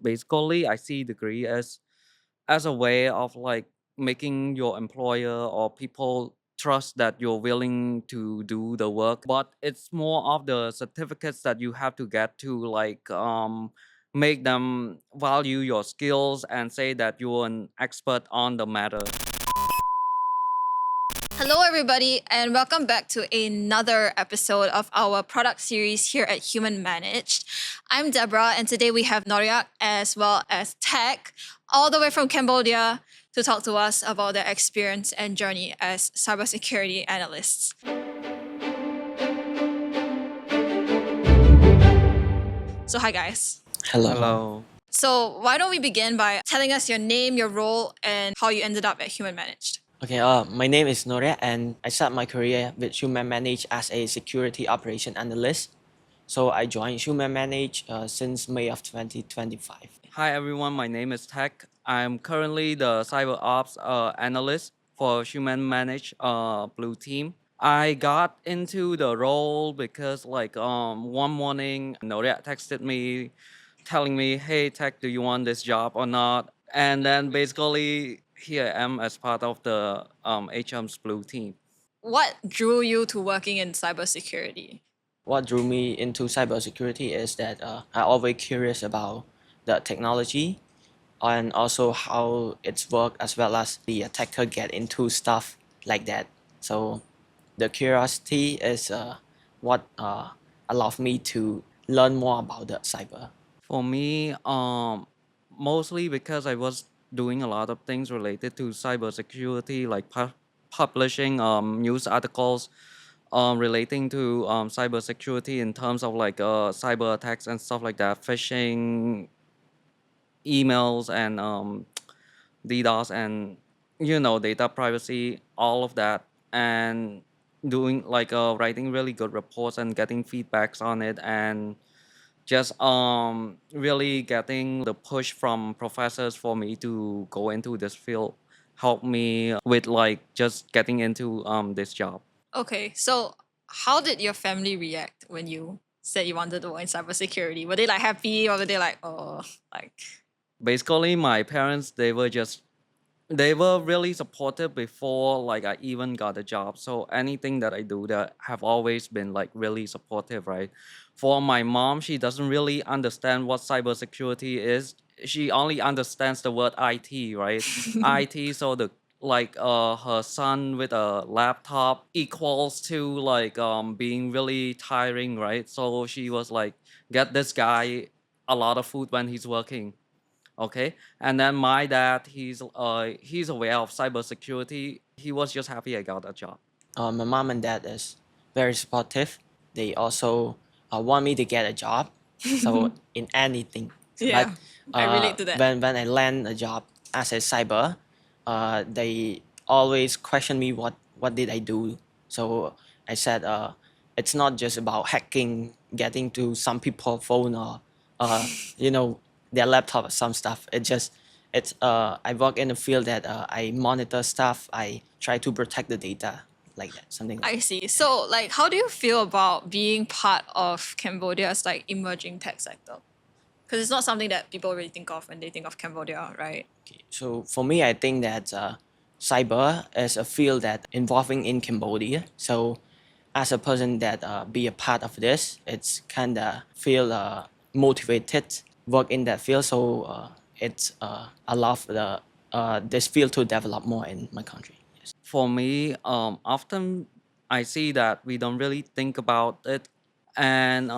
Basically, I see degree as a way of like making your employer or people trust that you're willing to do the work, but it's more of the certificates that you have to get to like make them value your skills and say that you're an expert on the matter. Hello, everybody, and welcome back to another episode of our product series here at Human Managed. I'm Deborah, and today we have Norak as well as Tech, all the way from Cambodia, to talk to us about their experience and journey as cybersecurity analysts. So, hi, guys. Hello. Hello. So, why don't we begin by telling us your name, your role, and how you ended up at Human Managed? Okay, my name is Norak and I started my career with Human Manage as a security operation analyst. So I joined Human Manage since May of 2025. Hi everyone, my name is Tech. I'm currently the CyberOps analyst for Human Manage Blue Team. I got into the role because one morning Noria texted me telling me, "Hey Tech, do you want this job or not?" And then basically here I am as part of the HM's Blue Team. What drew you to working in cybersecurity? What drew me into cybersecurity is that I always curious about the technology and also how it's work as well as the attacker get into stuff like that. So the curiosity is what allowed me to learn more about the cyber. For me, mostly because I was doing a lot of things related to cybersecurity, like publishing news articles relating to cybersecurity in terms of like cyber attacks and stuff like that, phishing, emails, and DDoS, and data privacy, all of that, and doing like writing really good reports and getting feedbacks on it, and just really getting the push from professors for me to go into this field helped me with like just getting into this job. Okay, so how did your family react when you said you wanted to work in cybersecurity? Were they like happy or were they like, oh, like, Basically, my parents, they were really supportive before like I even got a job. So anything that I do, that have always been like really supportive, right? For my mom, she doesn't really understand what cybersecurity is. She only understands the word IT, right? IT. So the like her son with a laptop equals to like being really tiring, right? So she was like, get this guy a lot of food when he's working. Okay, and then my dad, he's aware of cybersecurity. He was just happy I got a job. My mom and dad is very supportive. They also want me to get a job, so in anything. yeah, But I relate to that. when I land a job as a cyber, they always question me what did I do. So I said it's not just about hacking, getting to some people's phone or you know their laptop or some stuff. It's I work in a field that I monitor stuff. I try to protect the data like that, something like I see. So, like, how do you feel about being part of Cambodia's like emerging tech sector? Because it's not something that people really think of when they think of Cambodia, right? that. So for me, I think that cyber is a field that involving in Cambodia. So as a person that be a part of this, it's kind of feel motivated work in that field. So it's allow the this field to develop more in my country. Yes. For me, often I see that we don't really think about it, and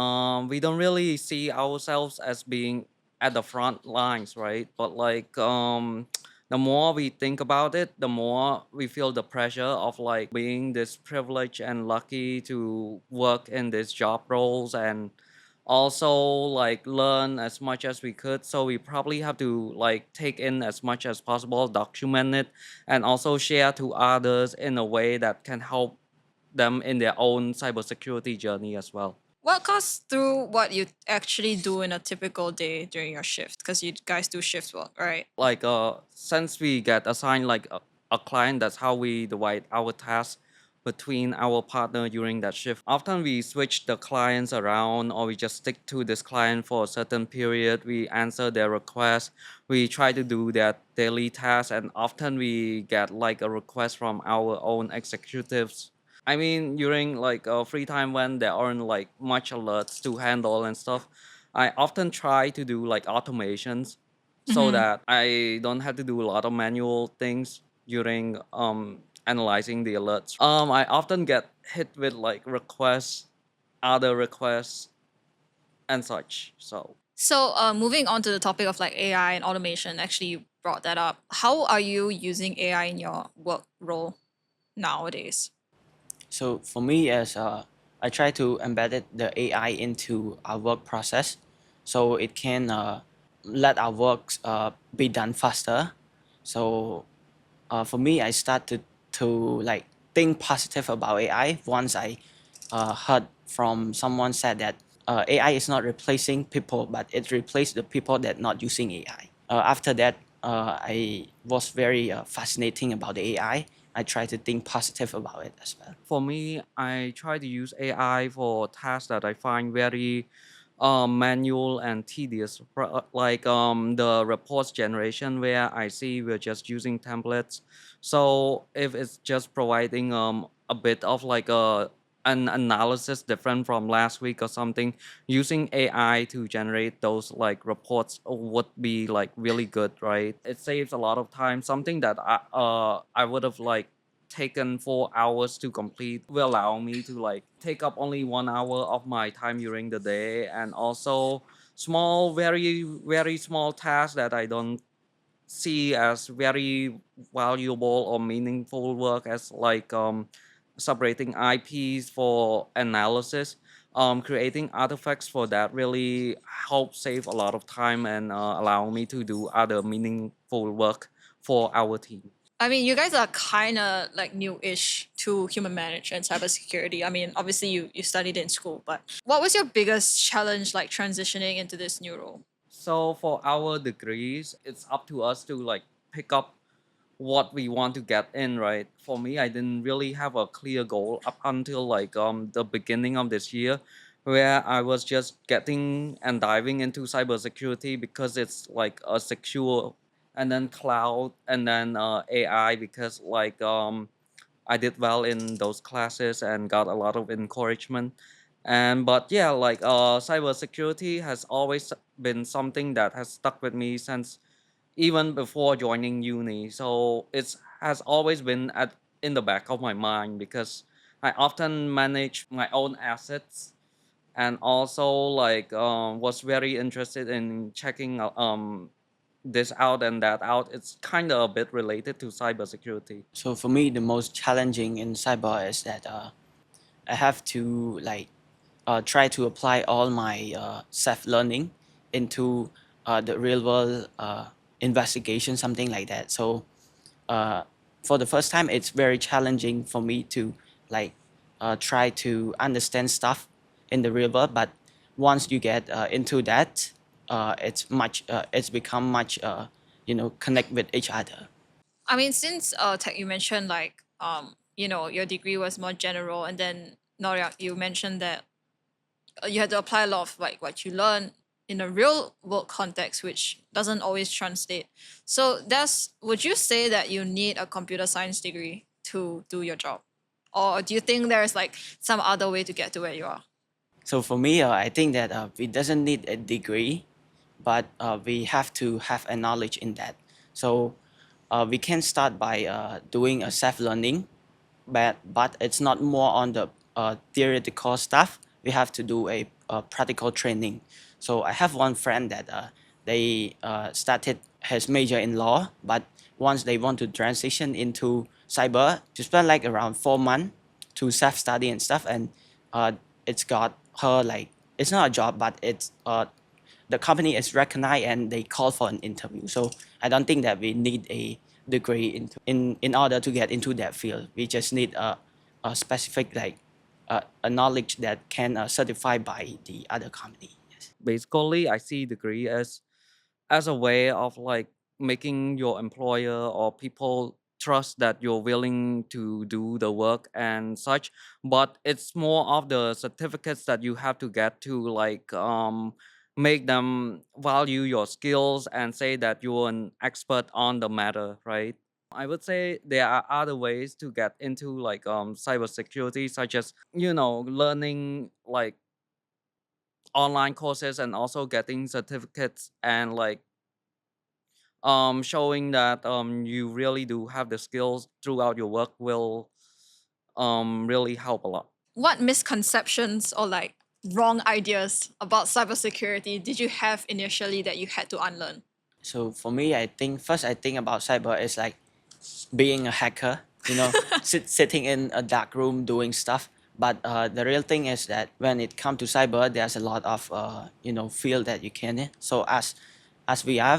we don't really see ourselves as being at the front lines, right? But like the more we think about it, the more we feel the pressure of like being this privileged and lucky to work in these job roles, and also like learn as much as we could. So we probably have to like take in as much as possible, document it, and also share to others in a way that can help them in their own cybersecurity journey as well. Walk us through what you actually do in a typical day during your shift, because you guys do shift work, right? Like since we get assigned like a client, that's how we divide our tasks. between our partner during that shift. Often we switch the clients around, or we just stick to this client for a certain period. We answer their requests. We try to do their daily tasks, and often we get like a request from our own executives. I mean, during like free time when there aren't like much alerts to handle and stuff, I often try to do like automations so Mhm. that I don't have to do a lot of manual things during analyzing the alerts. I often get hit with like requests, other requests, and such. So So, moving on to the topic of like AI and automation, actually, you brought that up. How are you using AI in your work role nowadays? So for me, as I try to embed the AI into our work process, so it can let our work be done faster. So for me, I started to like think positive about AI once I heard from someone said that AI is not replacing people, but it replaces the people that not using AI. After that, I was very fascinating about the AI. I try to think positive about it as well. for me, I try to use AI for tasks that I find very manual and tedious, like the reports generation where I see we're just using templates. So if it's just providing a bit of like an analysis different from last week or something, using AI to generate those like reports would be like really good, right? It saves a lot of time. Something that I would have like taken 4 hours to complete will allow me to like take up only 1 hour of my time during the day, and also small, very small tasks that I don't see as very valuable or meaningful work, as like separating IPs for analysis, creating artifacts for that really help save a lot of time and allow me to do other meaningful work for our team. I mean, you guys are kind of like new-ish to human management and cybersecurity. I mean, obviously you studied it in school, but what was your biggest challenge like transitioning into this new role? So for our degrees, it's up to us to like pick up what we want to get in, right? For me, I didn't really have a clear goal up until like the beginning of this year, where I was just getting and diving into cybersecurity because it's like a secure, and then cloud, and then AI, because like I did well in those classes and got a lot of encouragement. And but yeah, like cybersecurity has always been something that has stuck with me since even before joining uni. So it has always been at in the back of my mind because I often manage my own assets, and also like was very interested in checking this out and that out. It's kind of a bit related to cybersecurity. So for me, the most challenging in cyber is that I have to like try to apply all my self learning into the real world investigation, something like that. So uh, for the first time, it's very challenging for me to like try to understand stuff in the real world. But once you get into that, it's become much connect with each other. I mean, since tech, you mentioned like your degree was more general, and then Noria, you mentioned that you had to apply a lot of like what you learn in a real world context, which doesn't always translate. So that's would you say that you need a computer science degree to do your job, or do you think there's like some other way to get to where you are? So for me, I think that we doesn't need a degree, but we have to have a knowledge in that. So we can start by doing a self learning, but it's not more on the theoretical stuff. We have to do a practical training. So I have one friend that they started his major in law, but once they want to transition into cyber, to spend like around 4 months to self study and stuff, and uh, it's got her like it's not a job, but it's the company is recognized and they call for an interview. So I don't think that we need a degree in order to get into that field. We just need a specific like a knowledge that can certify by the other company. Yes. Basically, I see degree as a way of like making your employer or people trust that you're willing to do the work and such. But it's more of the certificates that you have to get to make them value your skills and say that you're an expert on the matter, right? I would say there are other ways to get into cybersecurity, such as learning like online courses and also getting certificates and showing that you really do have the skills throughout your work will really help a lot. What misconceptions or like wrong ideas about cybersecurity did you have initially that you had to unlearn? So for me, I think about cyber is like being a hacker, sitting in a dark room doing stuff. But the real thing is that when it comes to cyber, there's a lot of field that you can. So as we are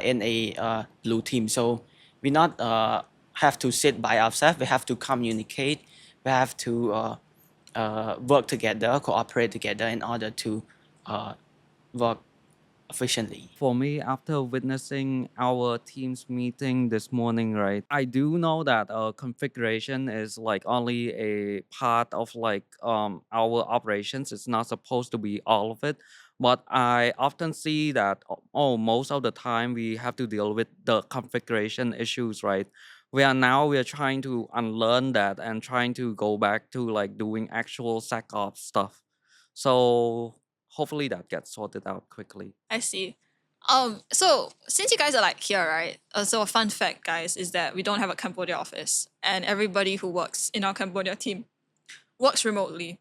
in a blue team. So we not have to sit by ourselves. We have to communicate. We have to work together, cooperate together in order to work efficiently. For me, after witnessing our team's meeting this morning, right, I do know that configuration is like only a part of our operations. It's not supposed to be all of it. But I often see that most of the time we have to deal with the configuration issues, right? We are trying to unlearn that and trying to go back to like doing actual SecOps stuff. So hopefully that gets sorted out quickly. I see. So since you guys are like here, right? So a fun fact, guys, is that we don't have a Cambodia office, and everybody who works in our Cambodia team works remotely.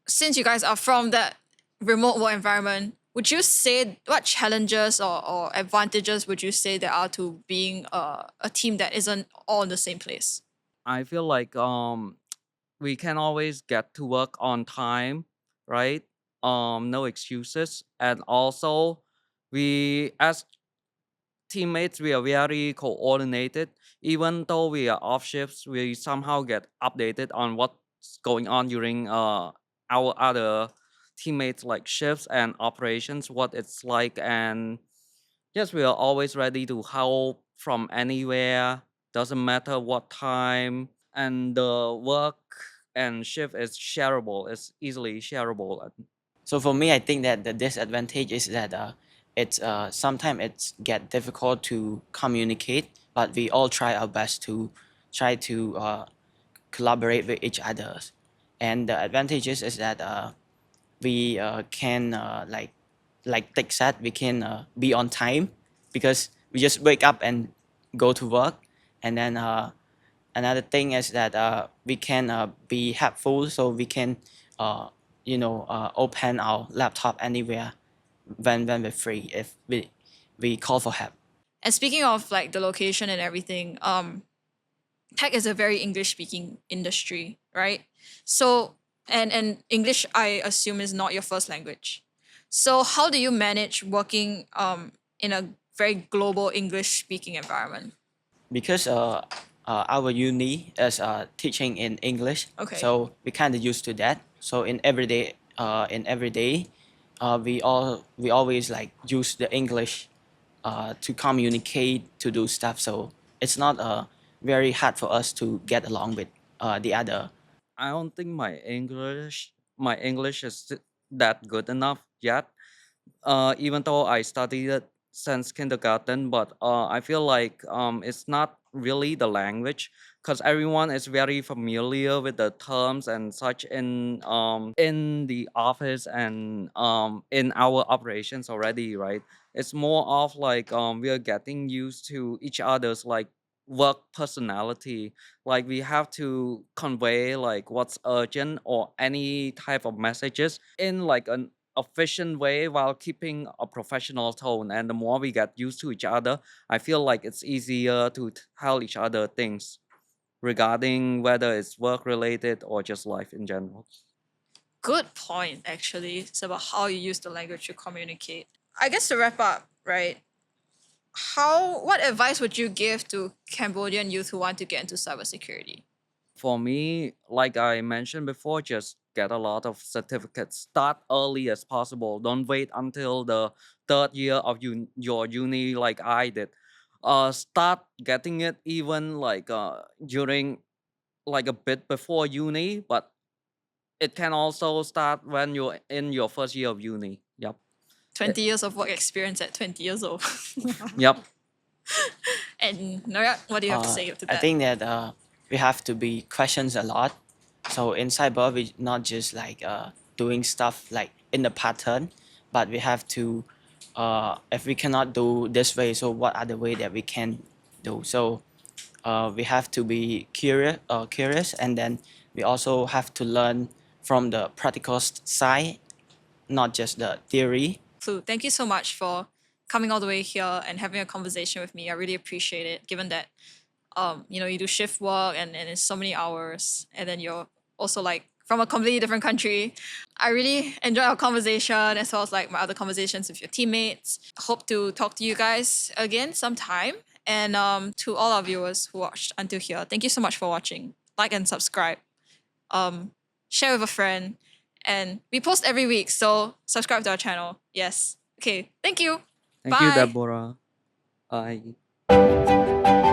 Since you guys are from that remote work environment, would you say what challenges or advantages would you say there are to being a team that isn't all in the same place? I feel like we can always get to work on time, right? No excuses. And also we as teammates we are very coordinated. Even though we are off shifts, we somehow get updated on what's going on during our other teammates like shifts and operations, what it's like. And yes, we are always ready to help from anywhere, doesn't matter what time. And the work and shift is shareable, it's easily shareable. So for me, I think that the disadvantage is that it's sometimes it's get difficult to communicate, but we all try our best to try to collaborate with each other. And the advantages is that we can Tech said, we can be on time because we just wake up and go to work. And then another thing is that we can be helpful, so we can open our laptop anywhere when we're free if we call for help. And speaking of like the location and everything, tech is a very English speaking industry, right? So and English I assume is not your first language. So how do you manage working in a very global English speaking environment? Because our uni is teaching in English, Okay. so we kind of used to that. So in every day, we always like use the English to communicate, to do stuff. So it's not very hard for us to get along with the other. I don't think my English is that good enough yet. Even though I studied it since kindergarten, but I feel like it's not really the language because everyone is very familiar with the terms and such in the office and in our operations already, right? It's more of we are getting used to each other's work personality. Like we have to convey like what's urgent or any type of messages in like an efficient way while keeping a professional tone. And the more we get used to each other, I feel like it's easier to tell each other things regarding whether it's work related or just life in general. Good point, actually. It's about how you use the language to communicate. I guess to wrap up, right? What advice would you give to Cambodian youth who want to get into cybersecurity? For me, like I mentioned before, just get a lot of certificates. Start early as possible. Don't wait until the third year of your uni like I did. start getting it even like during like a bit before uni, but it can also start when you're in your first year of uni. Yep. 20 years of work experience at 20 years old. Yep. And Norak, what do you have to say to I that? think that we have to be questions a lot. So in cyber, we not just like doing stuff like in the pattern, but we have to, if we cannot do this way, so what are the way that we can do? So we have to be curious, and then we also have to learn from the practical side, not just the theory. So thank you so much for coming all the way here and having a conversation with me. I really appreciate it, given that you do shift work and it's so many hours, and then you're also like from a completely different country. I really enjoyed our conversation as well as like my other conversations with your teammates. Hope to talk to you guys again sometime. And to all our viewers who watched until here, thank you so much for watching. Like and subscribe. Share with a friend. And we post every week, so subscribe to our channel. Yes. Okay. Thank you. Thank you, Bye. Deborah. Bye.